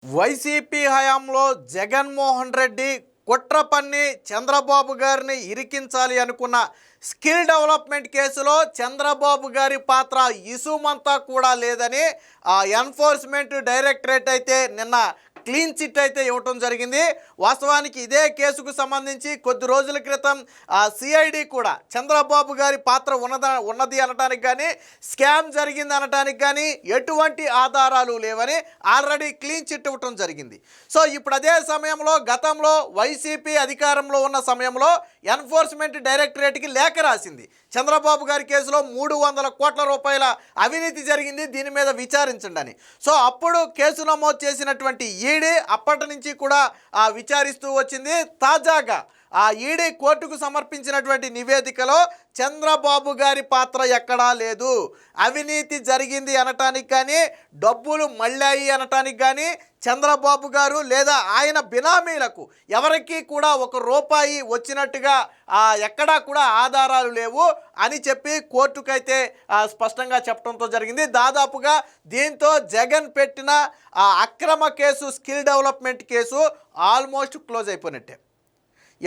YCP హయాంలో జగన్మోహన్ రెడ్డి కుట్ర పన్ని చంద్రబాబు గారిని ఇరికించాలి అనుకున్న స్కిల్ డెవలప్మెంట్ కేసులో చంద్రబాబు గారి పాత్ర ఇసుమంతా కూడా లేదని ఎన్ఫోర్స్మెంట్ డైరెక్టరేట్ అయితే నిన్న క్లీన్ చిట్ అయితే ఇవ్వటం జరిగింది. వాస్తవానికి ఇదే కేసుకు సంబంధించి కొద్ది రోజుల క్రితం సిఐడి కూడా చంద్రబాబు గారి పాత్ర ఉన్నది అనడానికి కానీ స్కామ్ జరిగింది అనడానికి కానీ ఎటువంటి ఆధారాలు లేవని ఆల్రెడీ క్లీన్ చిట్ ఇవ్వటం జరిగింది. సో ఇప్పుడు అదే సమయంలో గతంలో వైసీపీ అధికారంలో ఉన్న సమయంలో ఎన్ఫోర్స్మెంట్ డైరెక్టరేట్కి లేఖ రాసింది. చంద్రబాబు గారి కేసులో 300 కోట్ల రూపాయల అవినీతి జరిగింది, దీని మీద విచారించండి అని. సో అప్పుడు కేసు నమోదు చేసినటువంటి ఈడీ అప్పటి నుంచి కూడా విచారిస్తూ వచ్చింది. తాజాగా ఆ ఈడీ కోర్టుకు సమర్పించినటువంటి నివేదికలో చంద్రబాబు గారి పాత్ర ఎక్కడా లేదు, అవినీతి జరిగింది అనటానికి కానీ డబ్బులు మళ్ళాయి అనటానికి కానీ చంద్రబాబు గారు లేదా ఆయన బినామీలకు ఎవరికి కూడా 1 రూపాయి వచ్చినట్టుగా ఎక్కడా కూడా ఆధారాలు లేవు అని చెప్పి కోర్టుకైతే స్పష్టంగా చెప్పడంతో జరిగింది. దాదాపుగా దీంతో జగన్ పెట్టిన అక్రమ case skill development case almost close అయిపోయినట్టే.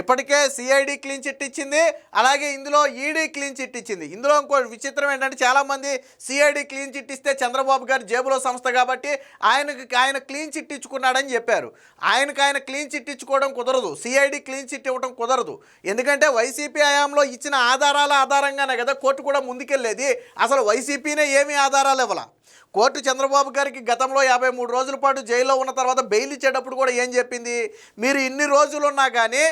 ఇప్పటికే సిఐడి క్లీన్ చిట్ ఇచ్చింది, అలాగే ఇందులో ఈడీ క్లీన్ చిట్ ఇచ్చింది. ఇందులో ఇంకో విచిత్రం ఏంటంటే చాలామంది సిఐడి క్లీన్ చిట్ ఇస్తే చంద్రబాబు గారి జేబులో సంస్థ కాబట్టి ఆయన క్లీన్ చిట్ ఇచ్చుకున్నాడని చెప్పారు. ఆయన క్లీన్ చిట్ ఇచ్చుకోవడం కుదరదు, సిఐడి క్లీన్ చిట్ ఇవ్వడం కుదరదు. ఎందుకంటే వైసీపీ హయాంలో ఇచ్చిన ఆధారాల ఆధారంగానే కదా కోర్టు కూడా ముందుకెళ్ళేది. అసలు వైసీపీనే ఏమీ ఆధారాలు ఇవ్వాల. కోర్టు చంద్రబాబు గారికి గతంలో 53 రోజుల పాటు జైల్లో ఉన్న తర్వాత బెయిల్ ఇచ్చేటప్పుడు కూడా ఏం చెప్పింది, మీరు ఇన్ని రోజులు ఉన్నా కానీ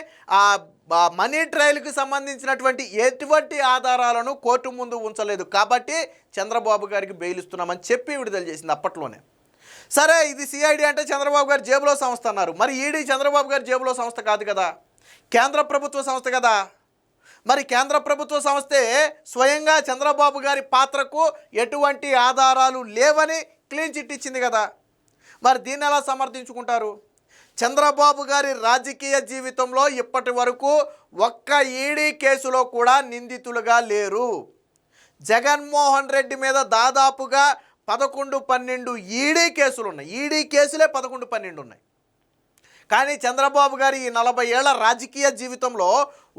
మనీ ట్రయల్కి సంబంధించినటువంటి ఎటువంటి ఆధారాలను కోర్టు ముందు ఉంచలేదు కాబట్టి చంద్రబాబు గారికి బెయిల్ ఇస్తున్నామని చెప్పి విడుదల చేసింది అప్పట్లోనే. సరే, ఇది సిఐడి అంటే చంద్రబాబు గారి జేబులో సంస్థ అన్నారు. మరి ఈడీ చంద్రబాబు గారి జేబులో సంస్థ కాదు కదా, కేంద్ర ప్రభుత్వ సంస్థ కదా. మరి కేంద్ర ప్రభుత్వ సంస్థే స్వయంగా చంద్రబాబు గారి పాత్రకు ఎటువంటి ఆధారాలు లేవని క్లీన్ చిట్ ఇచ్చింది కదా. మరి దీన్ని ఎలా సమర్థించుకుంటారు? చంద్రబాబు గారి రాజకీయ జీవితంలో ఇప్పటి వరకు ఒక్క ఈడీ కేసులో కూడా నిందితులుగా లేరు. జగన్మోహన్ రెడ్డి మీద దాదాపుగా 11-12 ఈడీ కేసులు ఉన్నాయి. ఈడీ కేసులే 11-12 ఉన్నాయి. కానీ చంద్రబాబు గారి ఈ 40 ఏళ్ల రాజకీయ జీవితంలో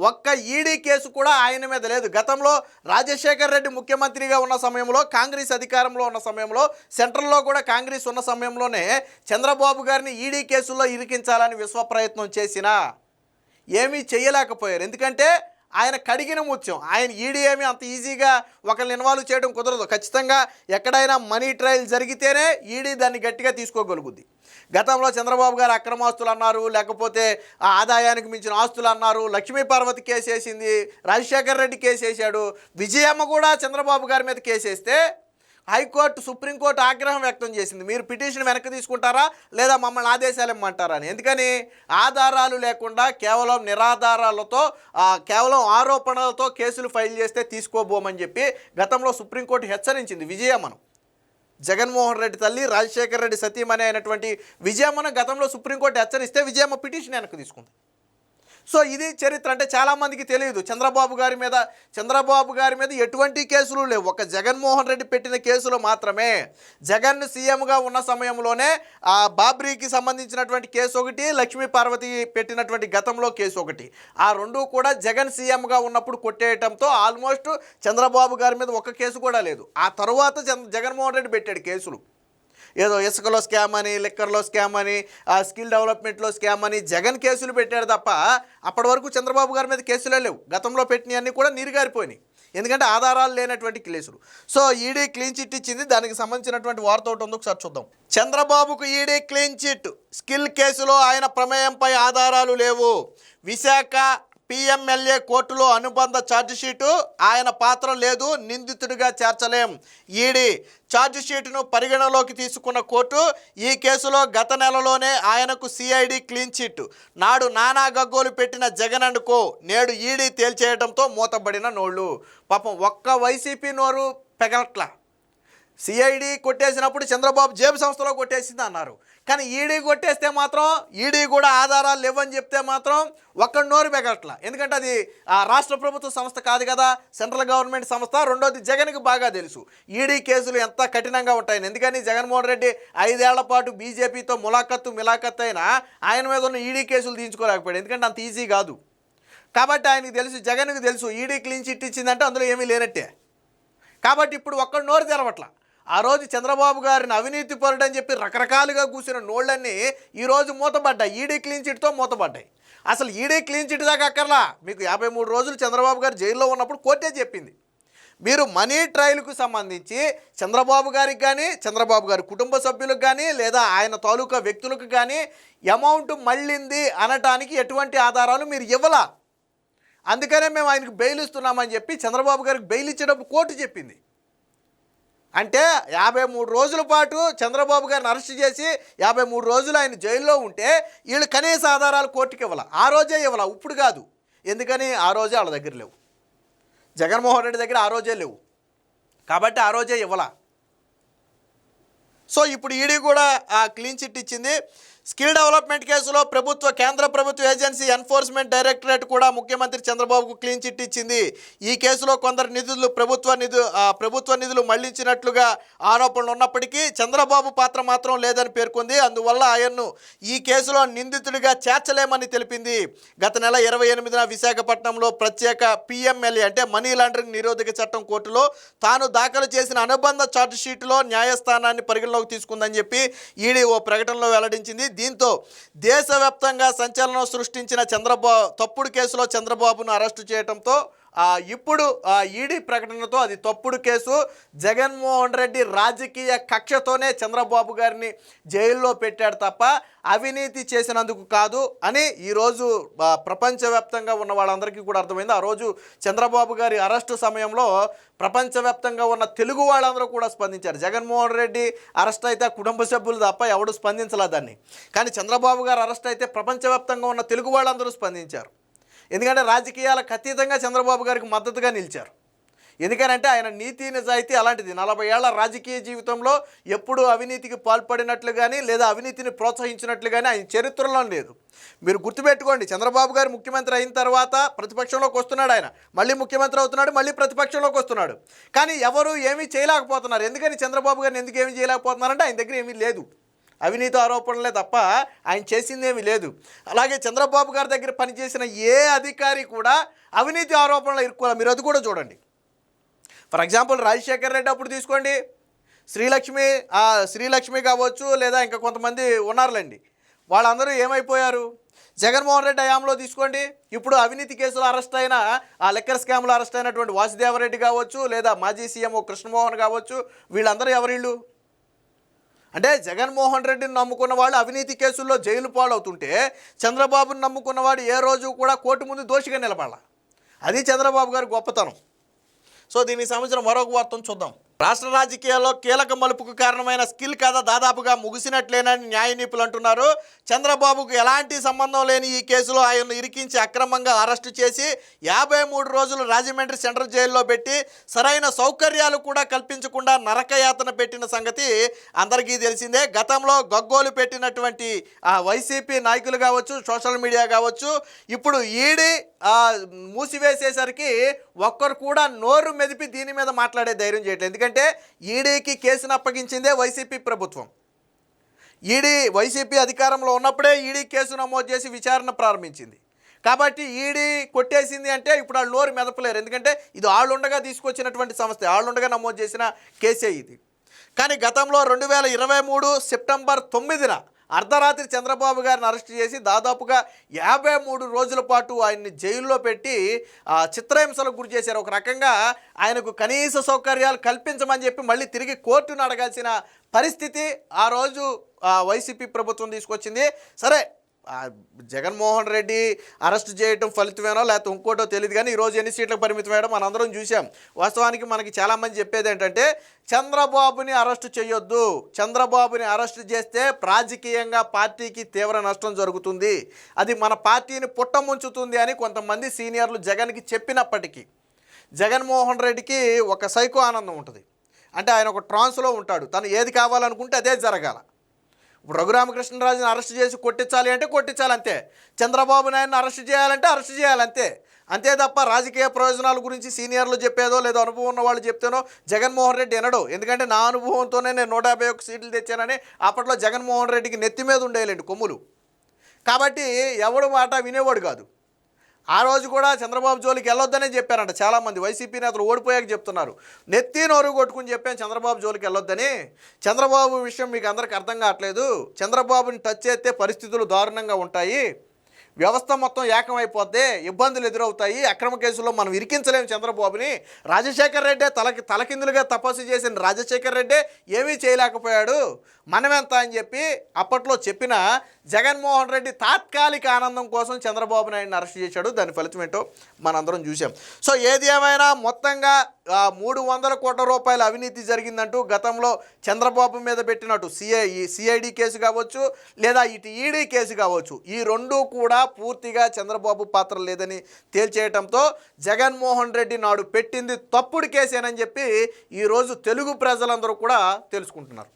ఒక్క ఈడీ కేసు కూడా ఆయన మీద లేదు. గతంలో రాజశేఖర్ రెడ్డి ముఖ్యమంత్రిగా ఉన్న సమయంలో, కాంగ్రెస్ అధికారంలో ఉన్న సమయంలో, సెంట్రల్లో కూడా కాంగ్రెస్ ఉన్న సమయంలోనే చంద్రబాబు గారిని ఈడీ కేసుల్లో ఇరికించాలని విశ్వ ప్రయత్నం చేసినా ఏమీ చేయలేకపోయారు. ఎందుకంటే ఆయన కడిగిన ముత్యం. ఆయన ఈడీ ఏమీ అంత ఈజీగా ఒకరిని ఇన్వాల్వ్ చేయడం కుదరదు. ఖచ్చితంగా ఎక్కడైనా మనీ ట్రయల్ జరిగితేనే ఈడీ దాన్ని గట్టిగా తీసుకోగలుగుద్ది. గతంలో చంద్రబాబు గారు అక్రమాస్తులు అన్నారు, లేకపోతే ఆదాయానికి మించిన ఆస్తులు అన్నారు, లక్ష్మీ పార్వతి కేసు వేసింది, రాజశేఖర్ రెడ్డి కేసు వేసాడు, విజయమ్మ కూడా చంద్రబాబు గారి మీద కేసు వేస్తే హైకోర్టు, సుప్రీంకోర్టు ఆగ్రహం వ్యక్తం చేసింది. మీరు పిటిషన్ వెనక్కి తీసుకుంటారా లేదా మమ్మల్ని ఆదేశాలు ఇమ్మంటారా అని. ఎందుకని ఆధారాలు లేకుండా కేవలం నిరాధారాలతో కేవలం ఆరోపణలతో కేసులు ఫైల్ చేస్తే తీసుకోబోమని చెప్పి గతంలో సుప్రీంకోర్టు హెచ్చరించింది. విజయమ్మను, జగన్మోహన్ రెడ్డి తల్లి రాజశేఖర్ రెడ్డి సతీమణి అయినటువంటి విజయమ్మను గతంలో సుప్రీంకోర్టు హెచ్చరిస్తే విజయమ్మ పిటిషన్ వెనక్కి తీసుకుంది. సో ఇది చరిత్ర. అంటే చాలామందికి తెలియదు చంద్రబాబు గారి మీద ఎటువంటి కేసులు లేవు. ఒక జగన్మోహన్ రెడ్డి పెట్టిన కేసులు మాత్రమే. జగన్ సీఎంగా ఉన్న సమయంలోనే బాబ్రీకి సంబంధించినటువంటి కేసు ఒకటి, లక్ష్మీ పార్వతి పెట్టినటువంటి గతంలో కేసు ఒకటి, ఆ రెండు కూడా జగన్ సీఎంగా ఉన్నప్పుడు కొట్టేయటంతో ఆల్మోస్ట్ చంద్రబాబు గారి మీద ఒక కేసు కూడా లేదు. ఆ తర్వాత జగన్మోహన్ రెడ్డి పెట్టాడు కేసులు. ఏదో ఇసుకలో స్కామ్ అని, లిక్కర్లో స్కామ్ అని, స్కిల్ డెవలప్మెంట్లో స్కామ్ అని జగన్ కేసులు పెట్టాడు తప్ప అప్పటి వరకు చంద్రబాబు గారి మీద కేసులే లేవు. గతంలో పెట్టినవన్నీ కూడా నీరుగారిపోయినాయి, ఎందుకంటే ఆధారాలు లేనటువంటి కేసులు. సో ఈడీ క్లీన్ చిట్ ఇచ్చింది. దానికి సంబంధించినటువంటి వార్త ఒకటి ఉంది, ఒకసారి చూద్దాం. చంద్రబాబుకు ఈడీ క్లీన్ చిట్. స్కిల్ కేసులో ఆయన ప్రమేయంపై ఆధారాలు లేవు. విశాఖ పిఎంఎల్ఏ కోర్టులో అనుబంధ ఛార్జిషీటు, ఆయన పాత్ర లేదు, నిందితుడిగా చేర్చలేం. ఈడీ ఛార్జిషీటును పరిగణలోకి తీసుకున్న కోర్టు ఈ కేసులో గత నెలలోనే ఆయనకు సిఐడి క్లీన్ చిట్. నాడు నానా గగ్గోలు పెట్టిన జగన్ అండ్ కో నేడు ఈడీ తేల్చేయడంతో మూతబడిన నోళ్ళు. పాపం ఒక్క వైసీపీ నోరు పెగలట్లా. సిఐడి కొట్టేసినప్పుడు చంద్రబాబు జేబు సంస్థలో కొట్టేసింది అన్నారు. కానీ ఈడీ కొట్టేస్తే మాత్రం ఈడీ కూడా ఆధారాలు లేవని చెప్తే మాత్రం ఒక్క నోరు బెగట్ల. ఎందుకంటే అది రాష్ట్ర ప్రభుత్వ సంస్థ కాదు కదా, సెంట్రల్ గవర్నమెంట్ సంస్థ. రెండోది జగన్కి బాగా తెలుసు ఈడీ కేసులు ఎంత కఠినంగా ఉంటాయని. ఎందుకని జగన్మోహన్ రెడ్డి 5 ఏళ్ల పాటు బీజేపీతో మిలాఖత్తు అయినా ఆయన మీద ఉన్న ఈడీ కేసులు తీయించుకోలేకపోయాడు. ఎందుకంటే అంత ఈజీ కాదు. కాబట్టి ఆయనకు తెలుసు, జగన్కి తెలుసు ఈడీ క్లీన్ చిట్ ఇచ్చిందంటే అందులో ఏమీ లేనట్టే. కాబట్టి ఇప్పుడు ఒక్క నోరు తెరవట్ల. ఆ రోజు చంద్రబాబు గారిని అవినీతి పరుడు అని చెప్పి రకరకాలుగా కూసిన నోళ్ళన్నీ ఈరోజు మూతపడ్డాయి, ఈడీ క్లీన్ చిట్తో మూతపడ్డాయి. అసలు ఈడీ క్లీన్ చిట్ దాకా అక్కర్లా. మీకు 53 రోజులు చంద్రబాబు గారు జైల్లో ఉన్నప్పుడు కోర్టే చెప్పింది, మీరు మనీ ట్రయల్కు సంబంధించి చంద్రబాబు గారికి కానీ, చంద్రబాబు గారి కుటుంబ సభ్యులకు కానీ, లేదా ఆయన తాలూకా వ్యక్తులకు కానీ అమౌంట్ మళ్ళింది అనటానికి ఎటువంటి ఆధారాలు మీరు ఇవ్వలా. అందుకనే మేము ఆయనకు బెయిల్ ఇస్తున్నామని చెప్పి చంద్రబాబు గారికి బెయిల్ ఇచ్చేటప్పుడు కోర్టు చెప్పింది. అంటే 53 రోజుల పాటు చంద్రబాబు గారిని అరెస్ట్ చేసి 53 రోజులు ఆయన జైల్లో ఉంటే వీళ్ళు కనీస ఆధారాలు కోర్టుకి ఇవ్వాల. ఆ రోజే ఇవ్వాల, ఇప్పుడు కాదు. ఎందుకని ఆ రోజే వాళ్ళ దగ్గర లేవు, జగన్మోహన్ రెడ్డి దగ్గర ఆ రోజే లేవు. కాబట్టి ఆ రోజే ఇవ్వాల. సో ఇప్పుడు ఈడీ కూడా క్లీన్ చిట్ ఇచ్చింది. స్కిల్ డెవలప్మెంట్ కేసులో కేంద్ర ప్రభుత్వ ఏజెన్సీ ఎన్ఫోర్స్మెంట్ డైరెక్టరేట్ కూడా ముఖ్యమంత్రి చంద్రబాబుకు క్లీన్ చిట్ ఇచ్చింది. ఈ కేసులో కొందరు ప్రభుత్వ నిధులు మళ్లించినట్లుగా ఆరోపణలు ఉన్నప్పటికీ చంద్రబాబు పాత్ర మాత్రం లేదని పేర్కొంది. అందువల్ల ఆయన్ను ఈ కేసులో నిందితుడిగా చేర్చలేమని తెలిపింది. గత నెల 28న విశాఖపట్నంలో ప్రత్యేక పిఎంఎల్ఏ అంటే మనీ లాండరింగ్ నిరోధక చట్టం కోర్టులో తాను దాఖలు చేసిన అనుబంధ ఛార్జ్షీట్లో న్యాయస్థానాన్ని పరిగణలోకి తీసుకుందని చెప్పి ఈడీ ఓ ప్రకటనలో వెల్లడించింది. దీంతో దేశవ్యాప్తంగా సంచలనం సృష్టించిన తప్పుడు కేసులో చంద్రబాబును అరెస్టు చేయడంతో ఇప్పుడు ఈడీ ప్రకటనతో అది తప్పుడు కేసు, జగన్మోహన్ రెడ్డి రాజకీయ కక్షతోనే చంద్రబాబు గారిని జైల్లో పెట్టాడు తప్ప అవినీతి చేసినందుకు కాదు అని ఈరోజు ప్రపంచవ్యాప్తంగా ఉన్న వాళ్ళందరికీ కూడా అర్థమైంది. ఆ రోజు చంద్రబాబు గారి అరెస్టు సమయంలో ప్రపంచవ్యాప్తంగా ఉన్న తెలుగు వాళ్ళందరూ కూడా స్పందించారు. జగన్మోహన్ రెడ్డి అరెస్ట్ అయితే కుటుంబ సభ్యులు తప్ప ఎవడు స్పందించలేదు దాన్ని. కానీ చంద్రబాబు గారు అరెస్ట్ అయితే ప్రపంచవ్యాప్తంగా ఉన్న తెలుగు వాళ్ళందరూ స్పందించారు. ఎందుకంటే రాజకీయాలకు అతీతంగా చంద్రబాబు గారికి మద్దతుగా నిలిచారు. ఎందుకనంటే ఆయన నీతి నిజాయితీ అలాంటిది. 40 ఏళ్ల రాజకీయ జీవితంలో ఎప్పుడూ అవినీతికి పాల్పడినట్లు కానీ లేదా అవినీతిని ప్రోత్సహించినట్లు కానీ ఆయన చరిత్రలో లేదు. మీరు గుర్తుపెట్టుకోండి, చంద్రబాబు గారు ముఖ్యమంత్రి అయిన తర్వాత ప్రతిపక్షంలోకి వస్తున్నాడు, ఆయన మళ్ళీ ముఖ్యమంత్రి అవుతున్నాడు, మళ్ళీ ప్రతిపక్షంలోకి వస్తున్నాడు. కానీ ఎవరు ఏమీ చేయలేకపోతున్నారు. ఎందుకని చంద్రబాబు గారిని ఎందుకు ఏమీ చేయలేకపోతున్నారంటే ఆయన దగ్గర ఏమీ లేదు, అవినీతి ఆరోపణలే తప్ప ఆయన చేసిందేమీ లేదు. అలాగే చంద్రబాబు గారి దగ్గర పనిచేసిన ఏ అధికారి కూడా అవినీతి ఆరోపణలు ఇరుక్కోవాలి. మీరు అది కూడా చూడండి. ఫర్ ఎగ్జాంపుల్ రాజశేఖర్ రెడ్డి అప్పుడు తీసుకోండి, శ్రీలక్ష్మి కావచ్చు, లేదా ఇంకా కొంతమంది ఉన్నారులేండి, వాళ్ళందరూ ఏమైపోయారు. జగన్మోహన్ రెడ్డి హయాంలో తీసుకోండి, ఇప్పుడు అవినీతి కేసులో అరెస్ట్ అయిన లెక్కర్ స్కామ్లో అరెస్ట్ అయినటువంటి వాసుదేవరెడ్డి కావచ్చు, లేదా మాజీ సీఎం కృష్ణమోహన్ కావచ్చు, వీళ్ళందరూ ఎవరిళ్ళు అంటే జగన్మోహన్ రెడ్డిని నమ్ముకున్న వాళ్ళు అవినీతి కేసుల్లో జైలు పాలవుతుంటే చంద్రబాబుని నమ్ముకున్నవాడు ఏ రోజు కూడా కోర్టు ముందు దోషిగా నిలబడాల. అది చంద్రబాబు గారి గొప్పతనం. సో దీనికి సంబంధించిన మరొక వార్తను చూద్దాం. రాష్ట్ర రాజకీయాల్లో కీలక మలుపుకు కారణమైన స్కిల్ కథ దాదాపుగా ముగిసినట్లేనని న్యాయ నిపుణులు అంటున్నారు. చంద్రబాబుకు ఎలాంటి సంబంధం లేని ఈ కేసులో ఆయన్ను ఇరికించి అక్రమంగా అరెస్టు చేసి 53 రోజులు రాజమండ్రి సెంట్రల్ జైల్లో పెట్టి సరైన సౌకర్యాలు కూడా కల్పించకుండా నరకయాతన పెట్టిన సంగతి అందరికీ తెలిసిందే. గతంలో గగ్గోలు పెట్టినటువంటి వైసీపీ నాయకులు కావచ్చు, సోషల్ మీడియా కావచ్చు, ఇప్పుడు ఈడీ మూసివేసేసరికి ఒక్కరు కూడా నోరు మెదిపి దీని మీద మాట్లాడే ధైర్యం చేయట్లేదు. ఎందుకంటే ఈడీకి కేసును అప్పగించిందే వైసీపీ ప్రభుత్వం. వైసీపీ అధికారంలో ఉన్నప్పుడే ఈడీ కేసు నమోదు చేసి విచారణ ప్రారంభించింది. కాబట్టి ఈడీ కొట్టేసింది అంటే ఇప్పుడు వాళ్ళు నోరు మెదపలేరు. ఎందుకంటే ఇది ఆళ్ళుండగా తీసుకొచ్చినటువంటి సంస్థ, ఆళ్ళుండగా నమోదు చేసిన కేసే ఇది. కానీ గతంలో 2023 సెప్టెంబర్ 9న అర్ధరాత్రి చంద్రబాబు గారిని అరెస్ట్ చేసి దాదాపుగా 53 రోజుల పాటు ఆయన్ని జైల్లో పెట్టి చిత్రహింసలకు గురి చేశారు. ఒక రకంగా ఆయనకు కనీస సౌకర్యాలు కల్పించమని చెప్పి మళ్ళీ తిరిగి కోర్టును అడగాల్సిన పరిస్థితి ఆ రోజు వైసీపీ ప్రభుత్వం తీసుకొచ్చింది. సరే, జగన్మోహన్ రెడ్డి అరెస్ట్ చేయడం ఫలితమేనో లేకపోతే ఇంకోటో తెలియదు, కానీ ఈరోజు ఎన్ని సీట్లకు పరిమితం అయ్యడం మనందరం చూసాం. వాస్తవానికి మనకి చాలామంది చెప్పేది ఏంటంటే చంద్రబాబుని అరెస్ట్ చేయొద్దు, చంద్రబాబుని అరెస్ట్ చేస్తే రాజకీయంగా పార్టీకి తీవ్ర నష్టం జరుగుతుంది, అది మన పార్టీని పుట్టముంచుతుంది అని కొంతమంది సీనియర్లు జగన్కి చెప్పినప్పటికీ జగన్మోహన్ రెడ్డికి ఒక సైకో ఆనందం ఉంటుంది. అంటే ఆయన ఒక ట్రాన్స్లో ఉంటాడు, తను ఏది కావాలనుకుంటే అదే జరగాల. ఇప్పుడు రఘురామకృష్ణరాజుని అరెస్ట్ చేసి కొట్టించాలి అంటే కొట్టించాలి అంతే. చంద్రబాబు నాయుడుని అరెస్ట్ చేయాలంటే అరెస్ట్ చేయాలి అంతే. అంతే తప్ప రాజకీయ ప్రయోజనాల గురించి సీనియర్లు చెప్పేదో లేదో అనుభవం ఉన్న వాళ్ళు చెప్తేనో జగన్మోహన్ రెడ్డి వినడు. ఎందుకంటే నా అనుభవంతోనే నేను 151 సీట్లు తెచ్చానని అప్పట్లో జగన్మోహన్ రెడ్డికి నెత్తి మీద ఉండేయాలండి కొమ్ములు. కాబట్టి ఎవడు మాట వినేవాడు కాదు. ఆ రోజు కూడా చంద్రబాబు జోలికి వెళ్ళొద్దనే చెప్పారంట చాలామంది వైసీపీ నేతలు, ఓడిపోయాక చెప్తున్నారు. నెత్తి నోరు కొట్టుకుని చెప్పాను చంద్రబాబు జోలికి వెళ్ళొద్దని. చంద్రబాబు విషయం మీకు అందరికీ అర్థం కావట్లేదు. చంద్రబాబుని టచ్ చేస్తే పరిస్థితులు దారుణంగా ఉంటాయి, వ్యవస్థ మొత్తం ఏకమైపోద్ది, ఇబ్బందులు ఎదురవుతాయి, అక్రమ కేసుల్లో మనం ఇరికించలేము చంద్రబాబుని. రాజశేఖర్ రెడ్డే తలకిందులుగా తపస్సు చేసిన రాజశేఖర్ రెడ్డే ఏమీ చేయలేకపోయాడు, మనమెంత అని చెప్పి అప్పట్లో చెప్పిన జగన్మోహన్ రెడ్డి తాత్కాలిక ఆనందం కోసం చంద్రబాబు నాయుడిని అరెస్ట్ చేశాడు. దాని ఫలితం ఏంటో మనందరం చూసాం. సో ఏది ఏమైనా మొత్తంగా 300 కోట్ల రూపాయల అవినీతి జరిగిందంటూ గతంలో చంద్రబాబు మీద పెట్టినట్టు సిఐడి కేసు కావచ్చు, లేదా ఇటు ఈడీ కేసు కావచ్చు, ఈ రెండూ కూడా పూర్తిగా చంద్రబాబు పాత్ర లేదని తేల్చేయటంతో జగన్మోహన్ రెడ్డి నాడు పెట్టింది తప్పుడు కేసేనని చెప్పి ఈరోజు తెలుగు ప్రజలందరూ కూడా తెలుసుకుంటున్నారు.